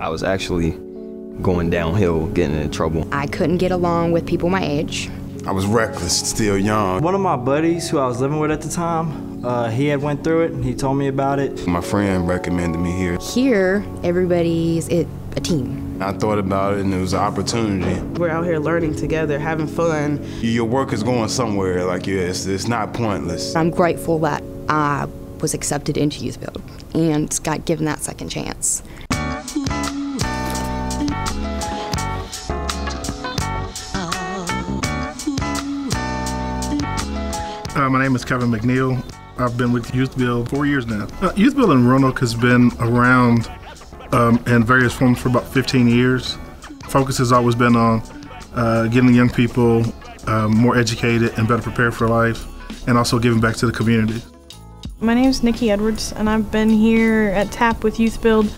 I was actually going downhill, getting in trouble. I couldn't get along with people my age. I was reckless, still young. One of my buddies who I was living with at the time, he had went through it and he told me about it. My friend recommended me here. Here, everybody's a team. I thought about it and it was an opportunity. We're out here learning together, having fun. Your work is going somewhere, like it's not pointless. I'm grateful that I was accepted into YouthBuild and got given that second chance. My name is Kevin McNeil. I've been with YouthBuild 4 years now. YouthBuild in Roanoke has been around in various forms for about 15 years. Focus has always been on getting young people more educated and better prepared for life, and also giving back to the community. My name is Nikki Edwards, and I've been here at TAP with YouthBuild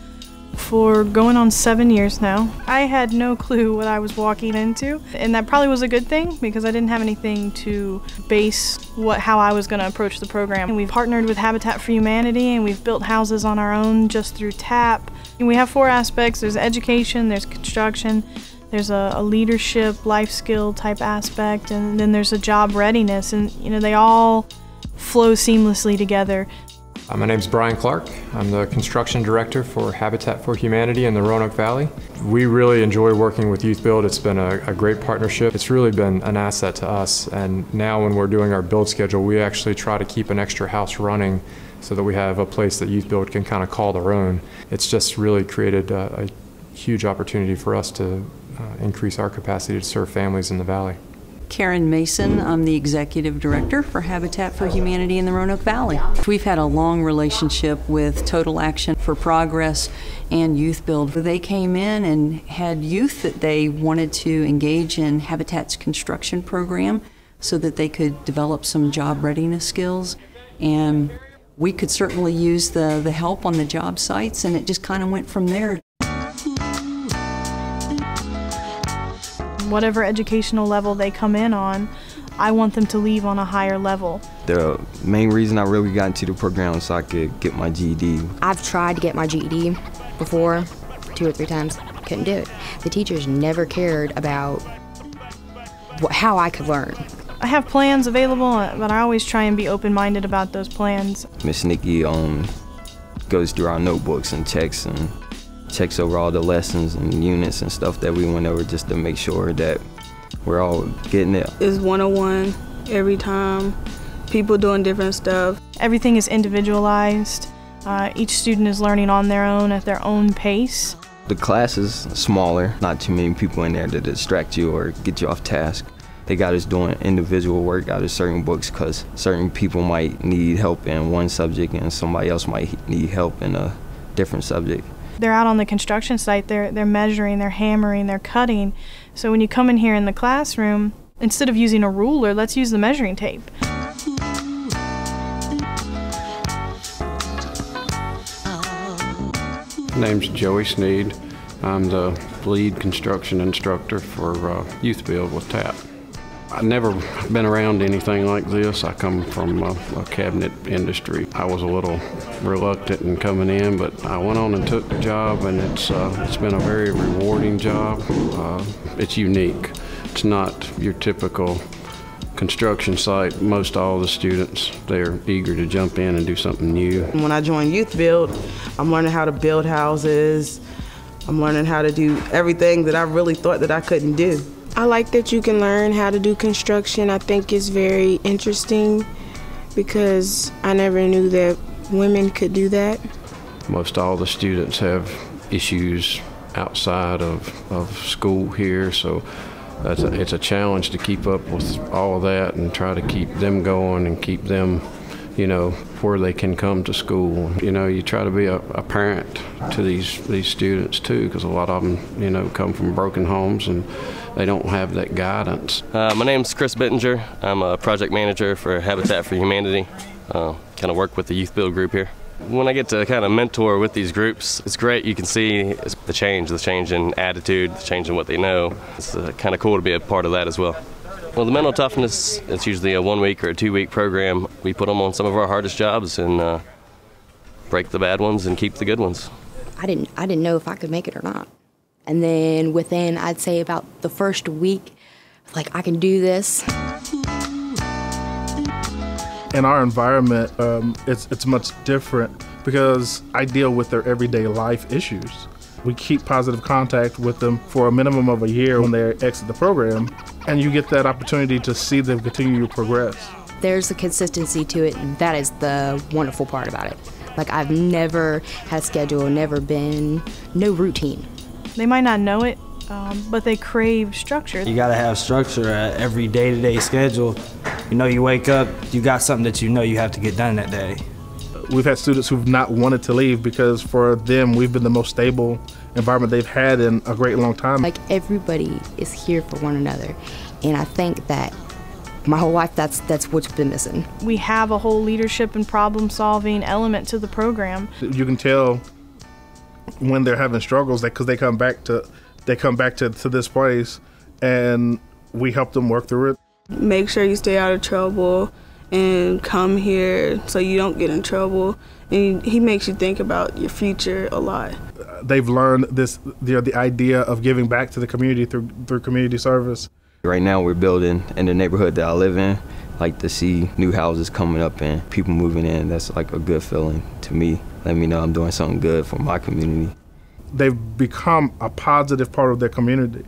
for going on 7 years now. I had no clue what I was walking into, and that probably was a good thing because I didn't have anything to base how I was going to approach the program. And we've partnered with Habitat for Humanity, and we've built houses on our own just through TAP. And we have 4 aspects. There's education, there's construction, there's a leadership, life skill type aspect, and then there's a job readiness, and they all flow seamlessly together. My name is Brian Clark. I'm the construction director for Habitat for Humanity in the Roanoke Valley. We really enjoy working with YouthBuild. It's been a great partnership. It's really been an asset to us, and now when we're doing our build schedule, we actually try to keep an extra house running so that we have a place that YouthBuild can kind of call their own. It's just really created a huge opportunity for us to increase our capacity to serve families in the valley. Karen Mason, I'm the Executive Director for Habitat for Humanity in the Roanoke Valley. We've had a long relationship with Total Action for Progress and YouthBuild. They came in and had youth that they wanted to engage in Habitat's construction program so that they could develop some job readiness skills. And we could certainly use the help on the job sites, and it just kind of went from there. Whatever educational level they come in on, I want them to leave on a higher level. The main reason I really got into the program was so I could get my GED. I've tried to get my GED before, 2 or 3 times, couldn't do it. The teachers never cared about how I could learn. I have plans available, but I always try and be open-minded about those plans. Miss Nikki goes through our notebooks and checks over all the lessons and units and stuff that we went over just to make sure that we're all getting it. It's 101 every time, people doing different stuff. Everything is individualized. Each student is learning on their own at their own pace. The class is smaller, not too many people in there to distract you or get you off task. They got us doing individual work out of certain books because certain people might need help in one subject and somebody else might need help in a different subject. They're out on the construction site, they're measuring, they're hammering, they're cutting. So when you come in here in the classroom, instead of using a ruler, let's use the measuring tape. My name's Joey Sneed. I'm the lead construction instructor for YouthBuild with TAP. I've never been around anything like this. I come from a cabinet industry. I was a little reluctant in coming in, but I went on and took the job, and it's been a very rewarding job. It's unique. It's not your typical construction site. Most all the students, they're eager to jump in and do something new. When I joined YouthBuild, I'm learning how to build houses. I'm learning how to do everything that I really thought that I couldn't do. I like that you can learn how to do construction. I think it's very interesting because I never knew that women could do that. Most all the students have issues outside of school here, so it's a challenge to keep up with all of that and try to keep them going and keep them, where they can come to school. You try to be a parent to these students too, because a lot of them, come from broken homes and they don't have that guidance. My name's Chris Bittinger. I'm a project manager for Habitat for Humanity. Kind of work with the YouthBuild group here. When I get to kind of mentor with these groups, it's great. You can see the change in attitude, the change in what they know. It's kind of cool to be a part of that as well. Well, the mental toughness, it's usually a 1 week or a 2 week program. We put them on some of our hardest jobs and break the bad ones and keep the good ones. I didn't know if I could make it or not. And then within, I'd say about the first week, like, I can do this. In our environment, it's much different because I deal with their everyday life issues. We keep positive contact with them for a minimum of a year when they exit the program, and you get that opportunity to see them continue to progress. There's a consistency to it, and that is the wonderful part about it. Like, I've never had a schedule, no routine. They might not know it, but they crave structure. You gotta have structure at every day-to-day schedule. You know, you wake up, you got something that you know you have to get done that day. We've had students who've not wanted to leave because for them, we've been the most stable environment they've had in a great long time. Like, everybody is here for one another, and I think that my whole life, that's what's been missing. We have a whole leadership and problem-solving element to the program. You can tell when they're having struggles because they come back to this place, and we help them work through it. Make sure you stay out of trouble and come here so you don't get in trouble. And he makes you think about your future a lot. They've learned the idea of giving back to the community through community service. Right now we're building in the neighborhood that I live in. Like to see new houses coming up and people moving in. That's like a good feeling to me. Let me know I'm doing something good for my community. They've become a positive part of their community.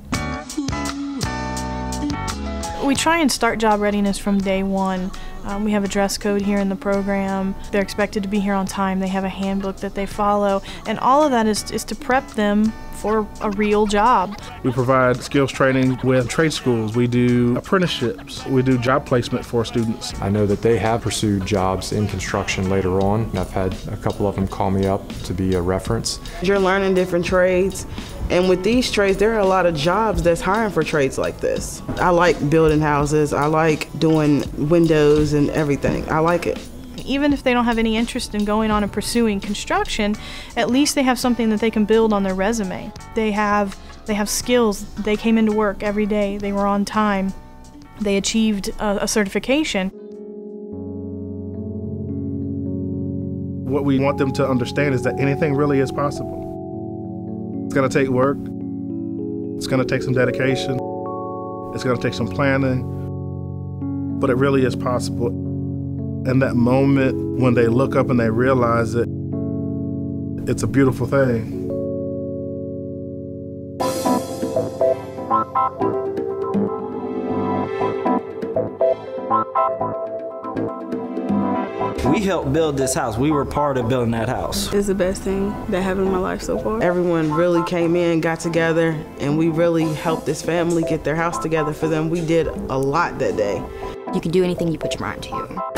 We try and start job readiness from day one. We have a dress code here in the program. They're expected to be here on time. They have a handbook that they follow. And all of that is to prep them for a real job. We provide skills training with trade schools. We do apprenticeships. We do job placement for students. I know that they have pursued jobs in construction later on. I've had a couple of them call me up to be a reference. You're learning different trades. And with these trades, there are a lot of jobs that's hiring for trades like this. I like building houses. I like doing windows and everything. I like it. Even if they don't have any interest in going on and pursuing construction, at least they have something that they can build on their resume. They have skills. They came into work every day. They were on time. They achieved a certification. What we want them to understand is that anything really is possible. It's going to take work. It's going to take some dedication. It's going to take some planning. But it really is possible. And that moment when they look up and they realize it, it's a beautiful thing. We helped build this house. We were part of building that house. It's the best thing that happened in my life so far. Everyone really came in, got together, and we really helped this family get their house together for them. We did a lot that day. You can do anything you put your mind to.